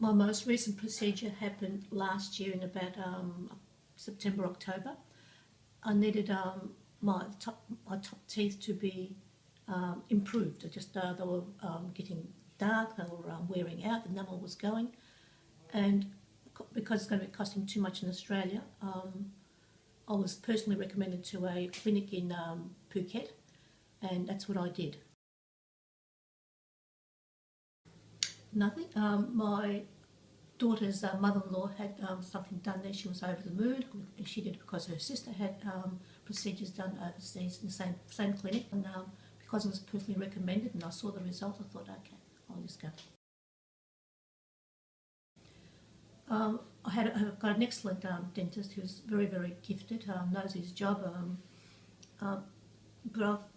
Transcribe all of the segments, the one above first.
My most recent procedure happened last year in about September, October. I needed my top teeth to be improved. They were getting dark, they were wearing out, the enamel was going, and because it's going to be costing too much in Australia, I was personally recommended to a clinic in Phuket, and that's what I did. Nothing. My daughter's mother-in-law had something done there. She was over the moon. She did it because her sister had procedures done overseas in the same clinic, and because it was personally recommended and I saw the result, I thought, okay, I'll just go. I've got an excellent dentist who's very, very gifted, knows his job. But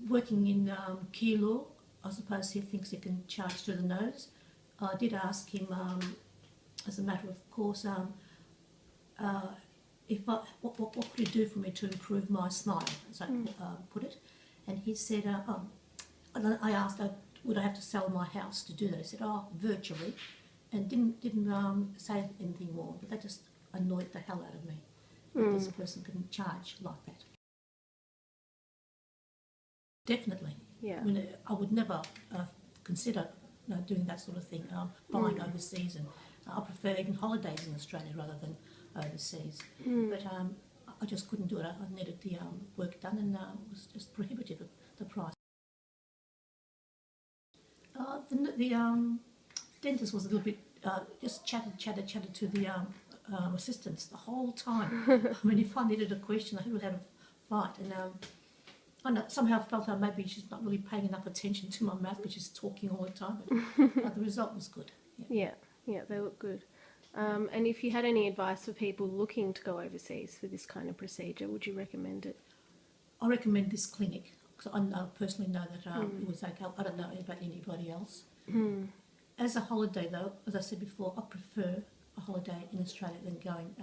working in key law, I suppose he thinks he can charge through the nose. I did ask him, as a matter of course, what could he do for me to improve my smile, as I put it. And he said, I asked, would I have to sell my house to do that? He said, virtually, and didn't say anything more. But that just annoyed the hell out of me. That this person couldn't charge like that. Definitely. Yeah. I mean, I would never consider doing that sort of thing, buying overseas, and I prefer even holidays in Australia rather than overseas. But I just couldn't do it. I needed the work done, and it was just prohibitive, the price. The dentist was a little bit, just chatted to the assistants the whole time. I mean, if I needed a question, I would have a fight, and I somehow felt maybe she's not really paying enough attention to my mouth because she's talking all the time. But the result was good. Yeah, they look good. And if you had any advice for people looking to go overseas for this kind of procedure, would you recommend it? I recommend this clinic because I personally know that it was okay. I don't know about anybody else. As a holiday, though, as I said before, I prefer a holiday in Australia than going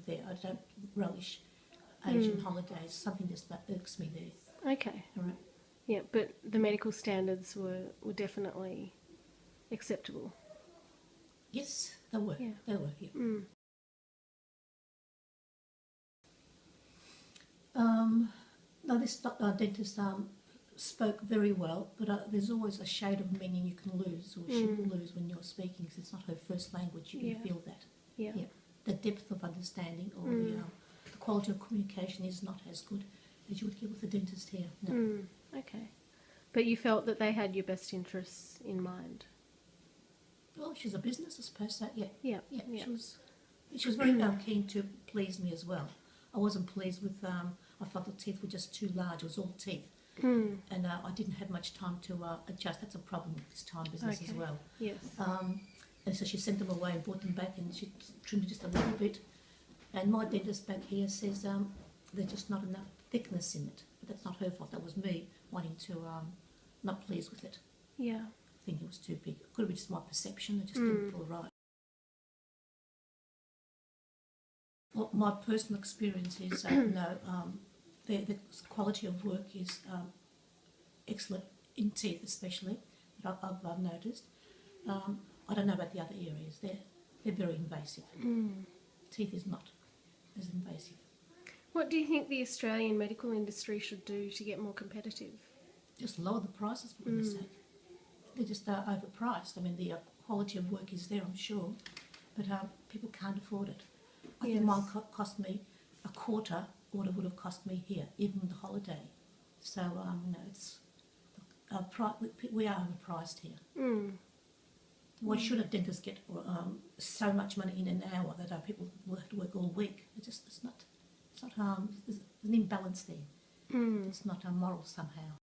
there. I don't relish Asian holidays. Something just that irks me there. Okay. All right. Yeah, but the medical standards were definitely acceptable. Yes, they were. Yeah. They were. Yeah. No, this dentist spoke very well, but there's always a shade of meaning you can lose, or she will lose when you're speaking, because it's not her first language. You can feel that. Yeah. The depth of understanding or the quality of communication is not as good as you would get with a dentist here. No. Okay. But you felt that they had your best interests in mind? Well, she's a business, I suppose, so yeah. She was very keen to please me as well. I wasn't pleased with, I felt the teeth were just too large. It was all teeth. And I didn't have much time to adjust. That's a problem with this time business as well. Yes. And so she sent them away and brought them back, and she trimmed it just a little bit. And my dentist back here says there's just not enough thickness in it. But that's not her fault. That was me wanting to not pleased with it. Yeah. I think it was too big. It could have been just my perception. It just didn't feel right. Well, my personal experience is the quality of work is excellent in teeth, especially. That I've noticed. I don't know about the other areas. They're very invasive. Teeth is not as invasive. What do you think the Australian medical industry should do to get more competitive? Just lower the prices, for goodness sake. They're just overpriced. I mean, the quality of work is there, I'm sure, but people can't afford it. I think mine cost me a quarter what it would have cost me here, even with the holiday. So, it's we are overpriced here. Why should a dentist get so much money in an hour that people will have to work all week? It's not. There's an imbalance there. It's not moral somehow.